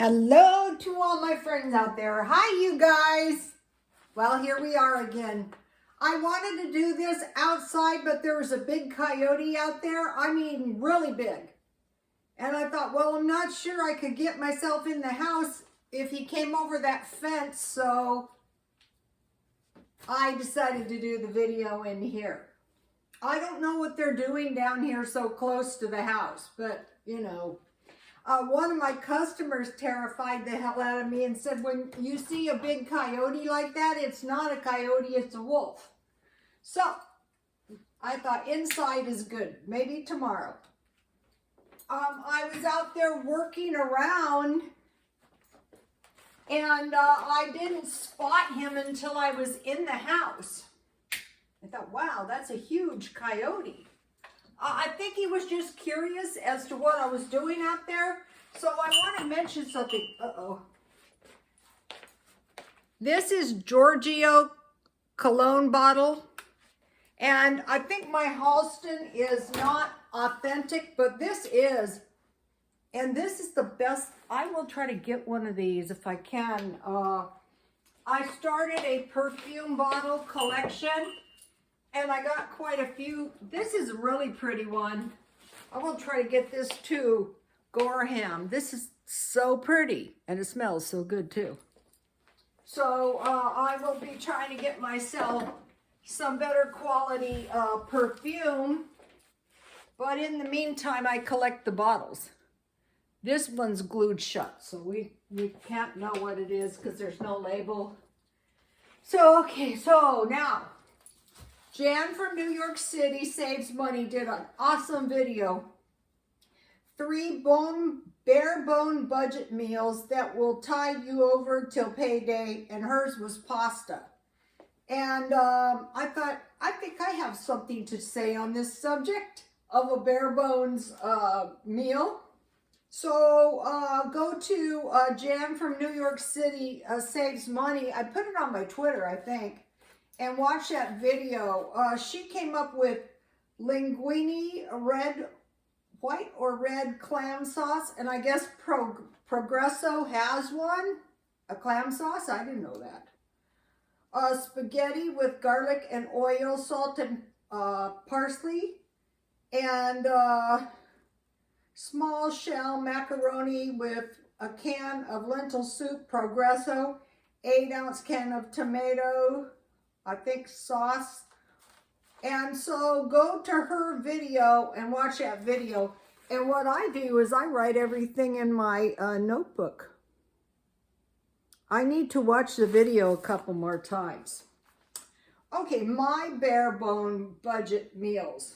Hello to all my friends out there. Hi, you guys. Well, here we are again. I wanted to do this outside, but there was a big coyote out there. I mean, really big. And I thought, well, I'm not sure I could get myself in the house if he came over that fence. So I decided to do the video in here. I don't know what they're doing down here so close to the house, but you know. One of my customers terrified the hell out of me and said, when you see a big coyote like that, it's not a coyote, it's a wolf. So I thought inside is good, maybe tomorrow. I was out there working around and I didn't spot him until I was in the house. I thought, wow, that's a huge coyote. I think he was just curious as to what I was doing out there. So I want to mention something. Uh-oh. This is Giorgio cologne bottle. And I think my Halston is not authentic, but this is. And this is the best. I will try to get one of these if I can. I started a perfume bottle collection. And I got quite a few. This is a really pretty one. I will try to get this too. Gorham. This is so pretty. And it smells so good too. So I will be trying to get myself some better quality perfume. But in the meantime, I collect the bottles. This one's glued shut. So we can't know what it is because there's no label. So, okay. So now. Jan from New York City Saves Money did an awesome video. 3 bare bone budget meals that will tide you over till payday, and hers was pasta. And I thought, I think I have something to say on this subject of a bare bones meal. So go to Jan from New York City Saves Money. I put it on my Twitter, I think. And watch that video. She came up with linguine, white or red clam sauce. And I guess Progresso has one. A clam sauce? I didn't know that. Spaghetti with garlic and oil, salt and parsley. And small shell macaroni with a can of lentil soup, Progresso. 8-ounce can of tomato, I think sauce. And so go to her video and watch that video. And what I do is I write everything in my notebook. I need to watch the video a couple more times. Okay, my bare bone budget meals.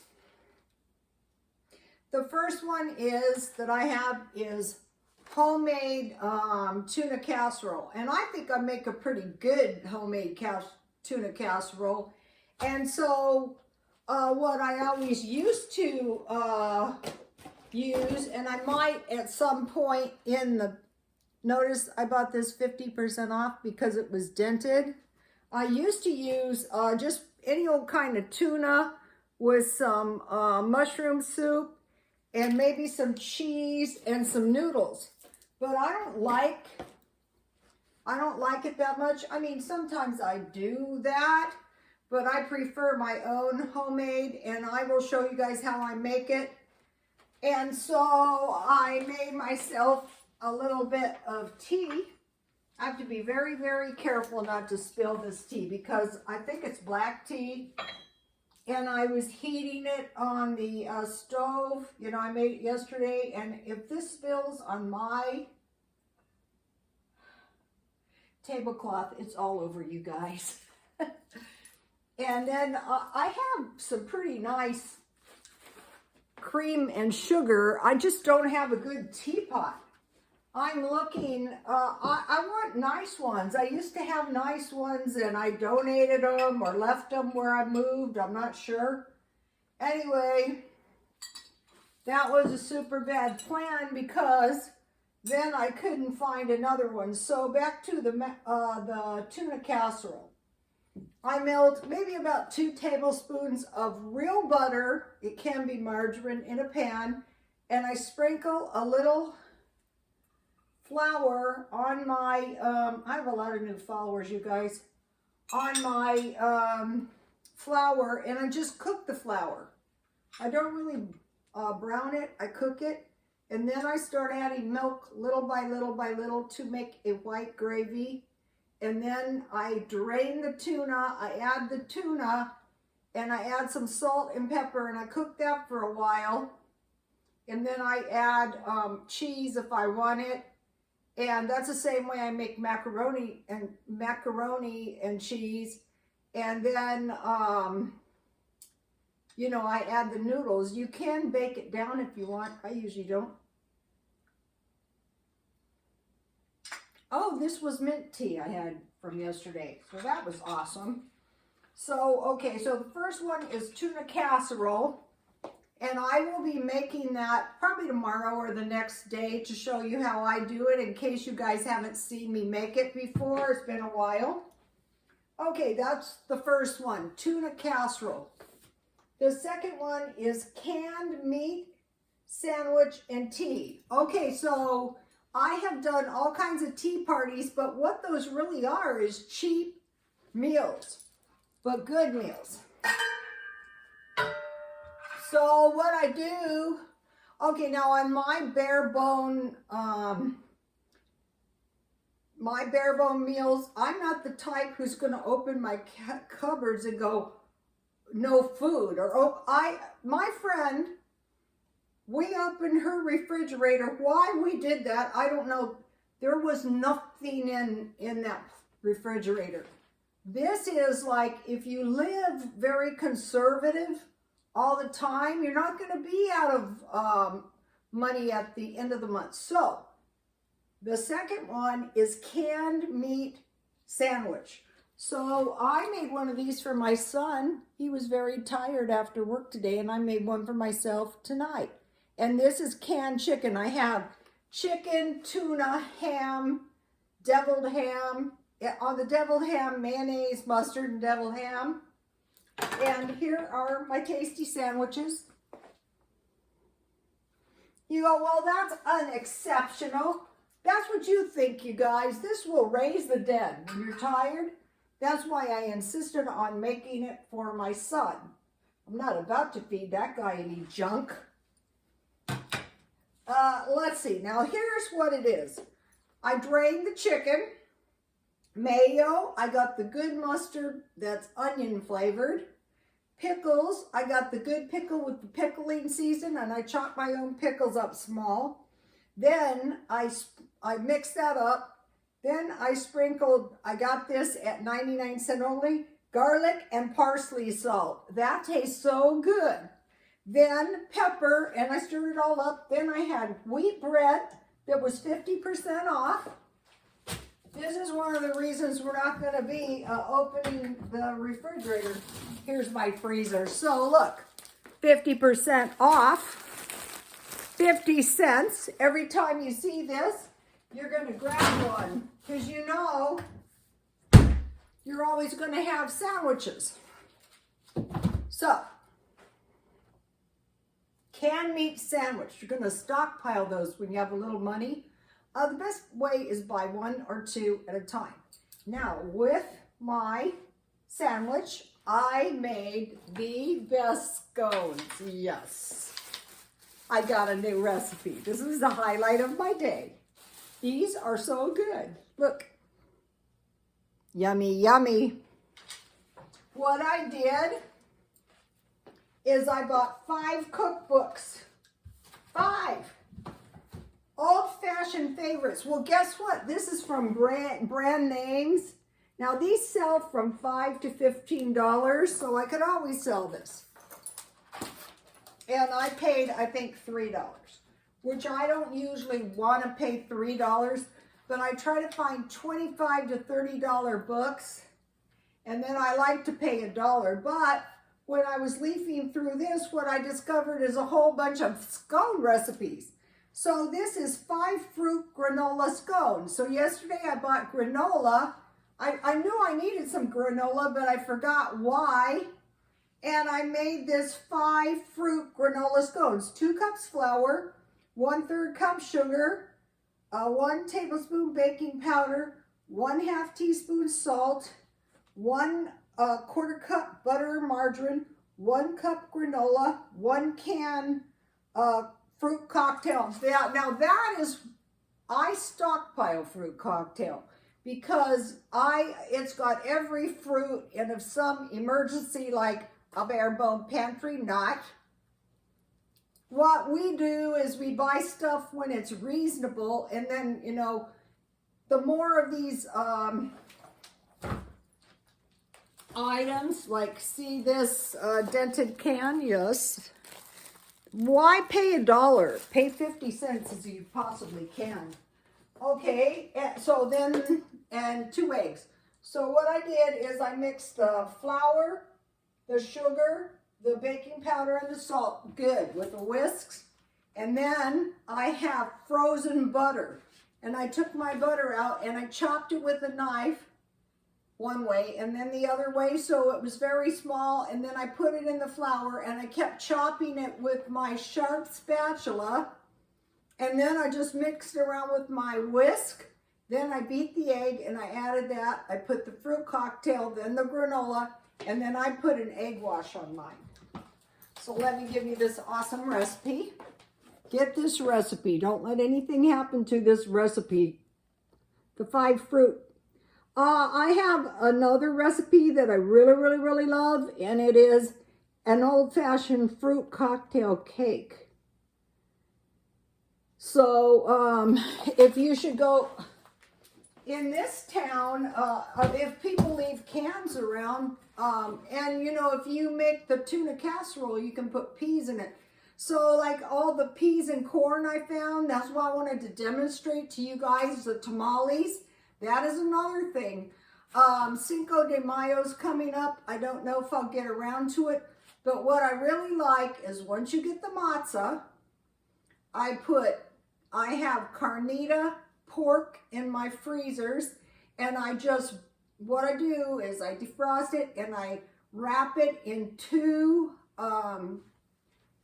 The first one is that I have is homemade tuna casserole. And I think I make a pretty good homemade tuna casserole. And so what I always used to use, and I might at some point in the, notice I bought this 50% off because it was dented. I used to use just any old kind of tuna with some mushroom soup and maybe some cheese and some noodles. But I don't like it that much. I mean, sometimes I do that, but I prefer my own homemade, and I will show you guys how I make it. And so I made myself a little bit of tea. I have to be very, very careful not to spill this tea because I think it's black tea. And I was heating it on the stove. You know, I made it yesterday, and if this spills on my tablecloth, it's all over, you guys. And then I have some pretty nice cream and sugar. I just don't have a good teapot. I'm looking, I want nice ones. I used to have nice ones and I donated them or left them where I moved. I'm not sure. Anyway, that was a super bad plan because then I couldn't find another one. So back to the tuna casserole. I melt maybe about 2 tablespoons of real butter. It can be margarine in a pan. And I sprinkle a little flour on my, I have a lot of new followers, you guys, on my flour, and I just cook the flour. I don't really brown it, I cook it, and then I start adding milk little by little by little to make a white gravy. And then I drain the tuna, I add the tuna, and I add some salt and pepper, and I cook that for a while. And then I add cheese if I want it. And that's the same way I make macaroni and cheese. And then, you know, I add the noodles. You can bake it down if you want. I usually don't. Oh, this was mint tea I had from yesterday. So that was awesome. So, okay, so the first one is tuna casserole. And I will be making that probably tomorrow or the next day to show you how I do it in case you guys haven't seen me make it before. It's been a while. Okay, that's the first one, tuna casserole. The second one is canned meat, sandwich, and tea. Okay, so I have done all kinds of tea parties, but what those really are is cheap meals, but good meals. So what I do, okay, now on my bare bone meals, I'm not the type who's going to open my cupboards and go, no food. Or my friend, we opened her refrigerator. Why we did that, I don't know. There was nothing in that refrigerator. This is like, if you live very conservative all the time, you're not going to be out of money at the end of the month. So the second one is canned meat sandwich. So I made one of these for my son. He was very tired after work today, and I made one for myself tonight. And this is canned chicken. I have chicken, tuna, ham, deviled ham. On the deviled ham, mayonnaise, mustard, and deviled ham. And here are my tasty sandwiches. You go, well, that's unexceptional. That's what you think, you guys. This will raise the dead. When you're tired, that's why I insisted on making it for my son. I'm not about to feed that guy any junk. Let's see. Now, here's what it is. I drained the chicken. Mayo, I got the good mustard that's onion flavored. Pickles, I got the good pickle with the pickling season, and I chopped my own pickles up small. Then I mixed that up. Then I sprinkled, I got this at 99 cents only, garlic and parsley salt. That tastes so good. Then pepper, and I stirred it all up. Then I had wheat bread that was 50% off. This is one of the reasons we're not going to be opening the refrigerator. Here's my freezer. So look, 50% off, 50 cents. Every time you see this, you're going to grab one because you know you're always going to have sandwiches. So, canned meat sandwich. You're going to stockpile those when you have a little money. The best way is buy one or two at a time. Now, with my sandwich, I made the best scones. Yes. I got a new recipe. This is the highlight of my day. These are so good. Look. Yummy, yummy. What I did is I bought 5 cookbooks. 5. Old-fashioned favorites. Well, guess what? This is from brand names. Now, these sell from $5 to $15, so I could always sell this. And I paid, I think, $3, which I don't usually want to pay $3, but I try to find $25 to $30 books, and then I like to pay $1. But when I was leafing through this, what I discovered is a whole bunch of scone recipes. So this is 5-fruit granola scones. So yesterday I bought granola. I knew I needed some granola, but I forgot why. And I made this 5-fruit granola scones. 2 cups flour, 1/3 cup sugar, 1 tablespoon baking powder, 1/2 teaspoon salt, 1 1/4 cup butter or margarine, 1 cup granola, 1 can fruit cocktail. Now that is, I stockpile fruit cocktail because it's got every fruit, and if some emergency like a bare bone pantry, not. What we do is we buy stuff when it's reasonable, and then, you know, the more of these items, like see this dented can, yes. Why pay $1? Pay 50 cents as you possibly can. Okay, so then, and 2 eggs. So what I did is I mixed the flour, the sugar, the baking powder, and the salt good with the whisks. And then I have frozen butter. And I took my butter out and I chopped it with a knife one way and then the other way, so it was very small. And then I put it in the flour and I kept chopping it with my sharp spatula. And then I just mixed it around with my whisk. Then I beat the egg and I added that. I put the fruit cocktail, then the granola, and then I put an egg wash on mine. So let me give you this awesome recipe. Get this recipe. Don't let anything happen to this recipe. The 5 fruit. I have another recipe that I really love, and it is an old-fashioned fruit cocktail cake. So if you should go in this town, if people leave cans around, and you know, if you make the tuna casserole, you can put peas in it. So like all the peas and corn I found, that's why I wanted to demonstrate to you guys the tamales. That is another thing. Cinco de Mayo's coming up. I don't know if I'll get around to it, but what I really like is once you get the matzah, I have carnita pork in my freezers, and what I do is I defrost it and I wrap it in 2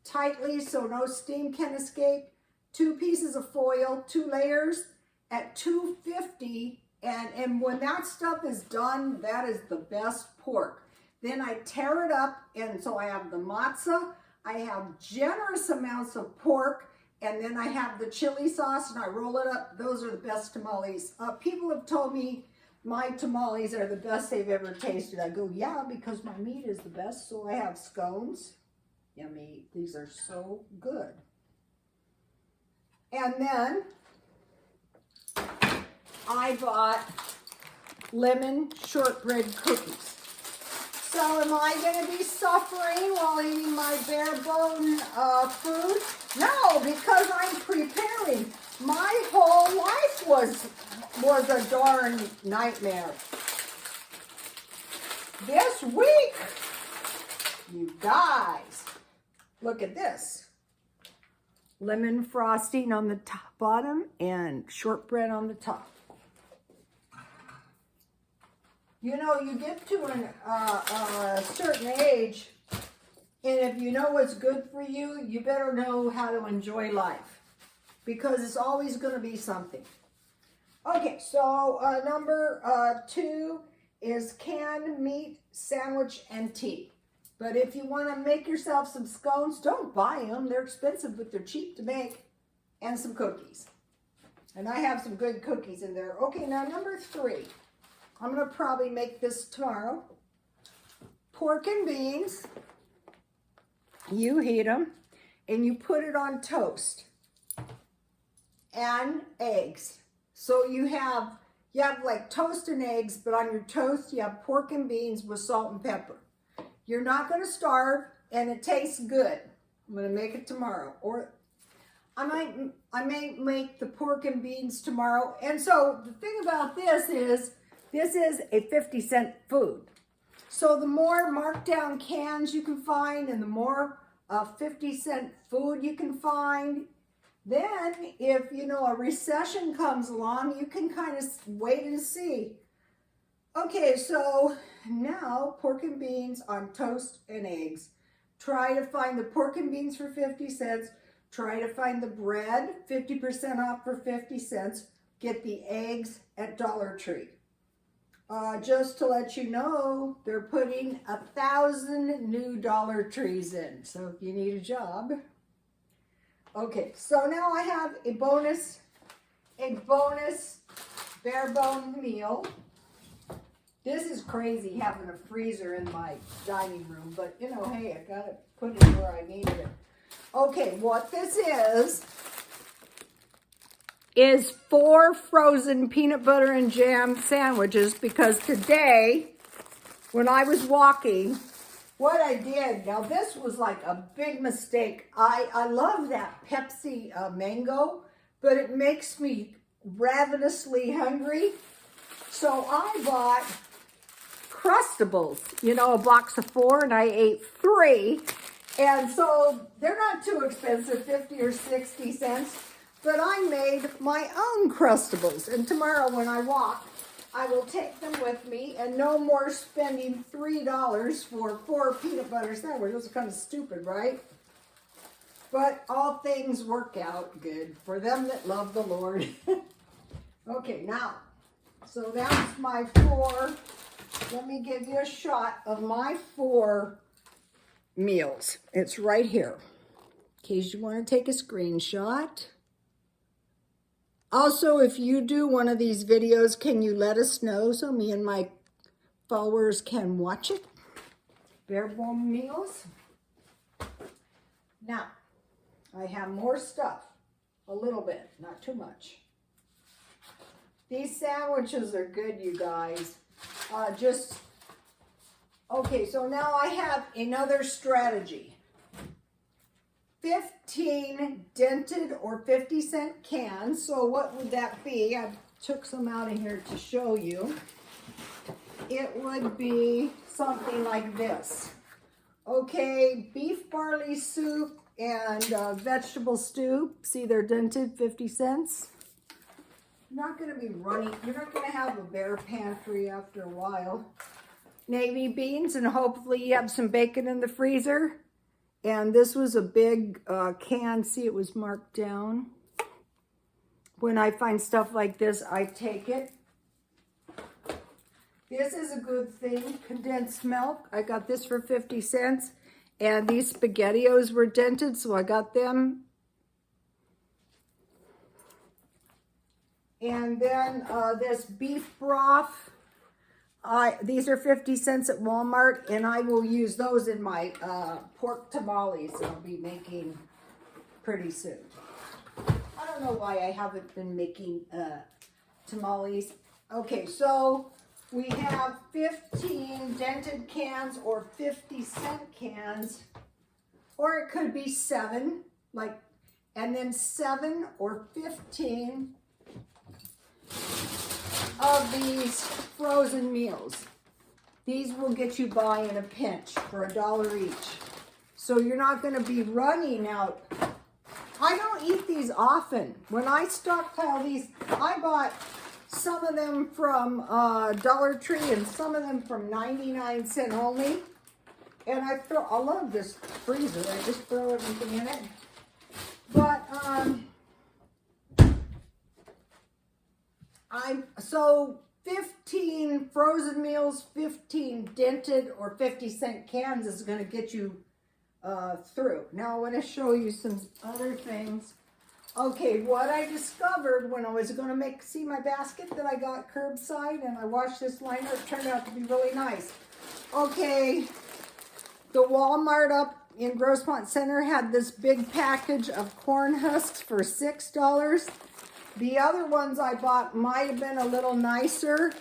tightly so no steam can escape, 2 pieces of foil, 2 layers at 250, and when that stuff is done, that is the best pork. Then I tear it up, and so I have the matzah, I have generous amounts of pork, and then I have the chili sauce, and I roll it up. Those are the best tamales. People have told me my tamales are the best they've ever tasted. I go, yeah, because my meat is the best. So I have scones. Yummy. These are so good. And then I bought lemon shortbread cookies. So am I going to be suffering while eating my bare bone food? No, because I'm preparing. My whole life was a darn nightmare. This week, you guys, look at this. Lemon frosting on the top, bottom, and shortbread on the top. You know, you get to a certain age, and if you know what's good for you, you better know how to enjoy life, because it's always going to be something. Okay, so number 2 is canned meat, sandwich, and tea. But if you want to make yourself some scones, don't buy them. They're expensive, but they're cheap to make. And some cookies. And I have some good cookies in there. Okay, now number 3. I'm going to probably make this tomorrow. Pork and beans. You heat them. And you put it on toast. And eggs. So you have like toast and eggs, but on your toast you have pork and beans with salt and pepper. You're not going to starve, and it tastes good. I'm going to make it tomorrow. Or I may make the pork and beans tomorrow. And so the thing about this is a 50-cent food. So the more marked down cans you can find, and the more 50-cent food you can find, then if, you know, a recession comes along, you can kind of wait and see. Okay, so now pork and beans on toast and eggs. Try to find the pork and beans for 50 cents. Try to find the bread, 50% off for 50 cents. Get the eggs at Dollar Tree. Just to let you know, they're putting 1,000 new Dollar Trees in. So if you need a job. Okay, so now I have a bonus bare bone meal. This is crazy having a freezer in my dining room, but you know, hey, I gotta put it where I need it. Okay, what this is 4 frozen peanut butter and jam sandwiches, because today, when I was walking, what I did, now this was like a big mistake. I love that Pepsi mango, but it makes me ravenously hungry. So I bought Crustables, you know, a box of 4, and I ate 3. And so they're not too expensive, 50 or 60 cents. But I made my own Crustables, and tomorrow when I walk, I will take them with me, and no more spending $3 for 4 peanut butter sandwiches. It's kind of stupid, right? But all things work out good for them that love the Lord. Okay, now, so that's my 4. Let me give you a shot of my 4 meals. It's right here, in case you want to take a screenshot. Also, if you do one of these videos, can you let us know so me and my followers can watch it? Bare bone meals. Now, I have more stuff. A little bit, not too much. These sandwiches are good, you guys. Okay, so now I have another strategy. 15 dented or 50-cent cans. So what would that be? I took some out of here to show you. It would be something like this. Okay, beef barley soup and vegetable stew. See, they're dented, 50 cents. Not going to be running. You're not going to have a bare pantry after a while. Navy beans, and hopefully you have some bacon in the freezer. And this was a big can. See, it was marked down. When I find stuff like this, I take it. This is a good thing. Condensed milk. I got this for 50 cents. And these SpaghettiOs were dented, so I got them. And then this beef broth. These are 50 cents at Walmart, and I will use those in my pork tamales that I'll be making pretty soon. I don't know why I haven't been making tamales. Okay, so we have 15 dented cans or 50-cent cans, or it could be 7, and then 7 or 15 of these frozen meals. These will get you by in a pinch for $1 each. So you're not going to be running out. I don't eat these often. When I stockpile these, I bought some of them from Dollar Tree and some of them from 99-cent only. And I love this freezer. I just throw everything in it. But so 15 frozen meals, 15 dented or 50-cent cans is going to get you through. Now I want to show you some other things. Okay, what I discovered when I was going to see my basket that I got curbside, and I washed this liner, it turned out to be really nice. Okay, the Walmart up in Grossmont Center had this big package of corn husks for $6. The other ones I bought might have been a little nicer,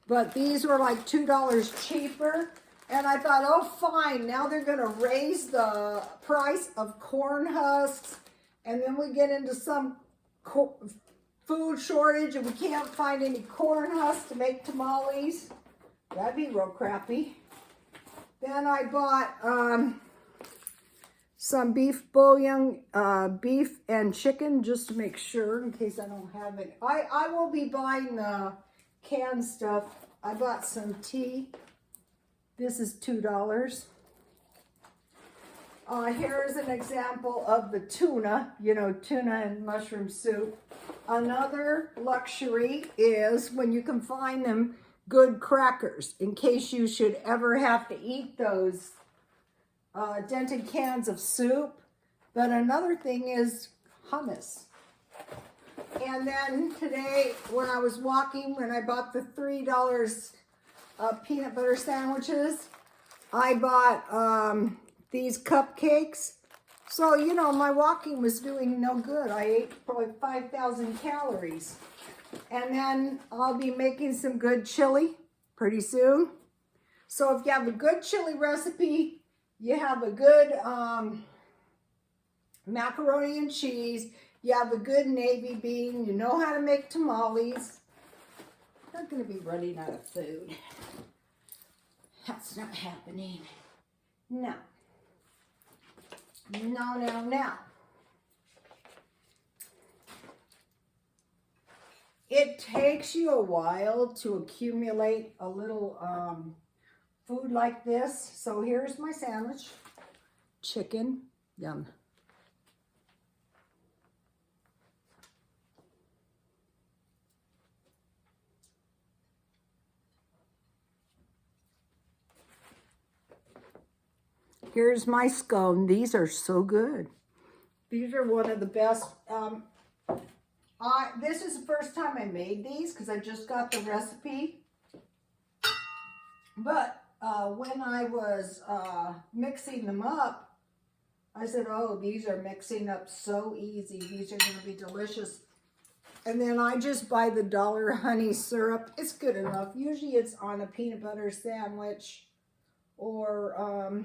but these were like $2 cheaper. And I thought, oh, fine, now they're going to raise the price of corn husks. And then we get into some food shortage and we can't find any corn husks to make tamales. That'd be real crappy. Then I bought some beef bouillon, beef and chicken, just to make sure in case I don't have it. I will be buying the canned stuff. I bought some tea. This is $2. Here's an example of the tuna, you know, tuna and mushroom soup. Another luxury is when you can find them, good crackers, in case you should ever have to eat those dented cans of soup. But another thing is hummus. And then today, when I was walking, when I bought the $3 peanut butter sandwiches, I bought these cupcakes. So, you know, my walking was doing no good. I ate probably 5,000 calories. And then I'll be making some good chili pretty soon. So if you have a good chili recipe, you have a good macaroni and cheese, you have a good navy bean, you know how to make tamales. I'm not going to be running out of food. That's not happening. No. No, no, no. It takes you a while to accumulate a little food like this. So here's my sandwich. Chicken. Yum. Here's my scone. These are so good. These are one of the best. This is the first time I made these because I just got the recipe. But when I was mixing them up, I said, oh, these are mixing up so easy. These are going to be delicious. And then I just buy the dollar honey syrup. It's good enough. Usually it's on a peanut butter sandwich or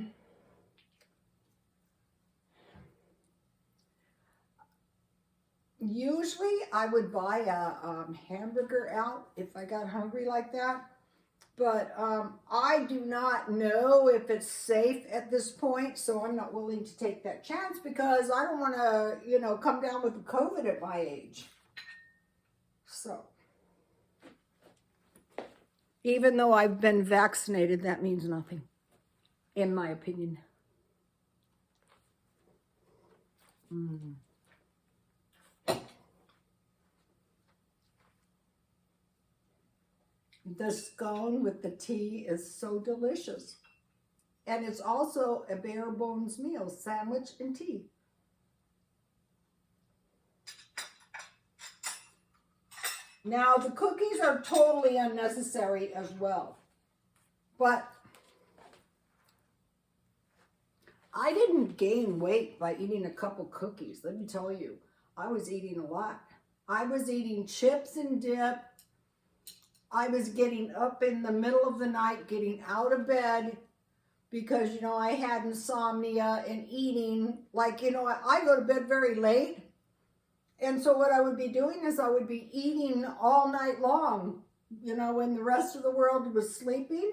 usually I would buy a hamburger out if I got hungry like that. But I do not know if it's safe at this point, so I'm not willing to take that chance because I don't want to, you know, come down with COVID at my age. So, even though I've been vaccinated, that means nothing, in my opinion. The scone with the tea is so delicious. And it's also a bare bones meal, sandwich and tea. Now, the cookies are totally unnecessary as well. But I didn't gain weight by eating a couple cookies. Let me tell you, I was eating a lot. I was eating chips and dip. I was getting up in the middle of the night, getting out of bed because, you know, I had insomnia and eating. Like, you know, I go to bed very late. And so what I would be doing is I would be eating all night long, you know, when the rest of the world was sleeping.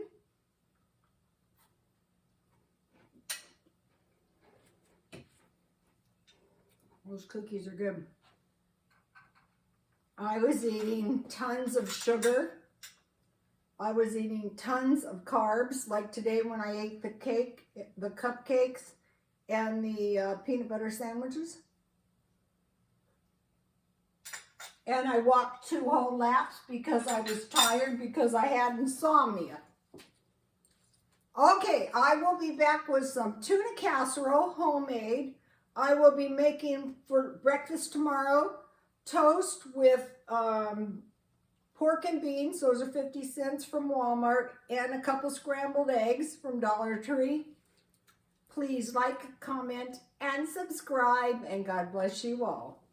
Those cookies are good. I was eating tons of sugar. I was eating tons of carbs, like today when I ate the cake, the cupcakes, and the peanut butter sandwiches. And I walked 2 whole laps because I was tired because I had insomnia. Okay, I will be back with some tuna casserole, homemade. I will be making for breakfast tomorrow toast with pork and beans. Those are 50 cents from Walmart, and a couple scrambled eggs from Dollar Tree. Please like, comment, and subscribe, and God bless you all.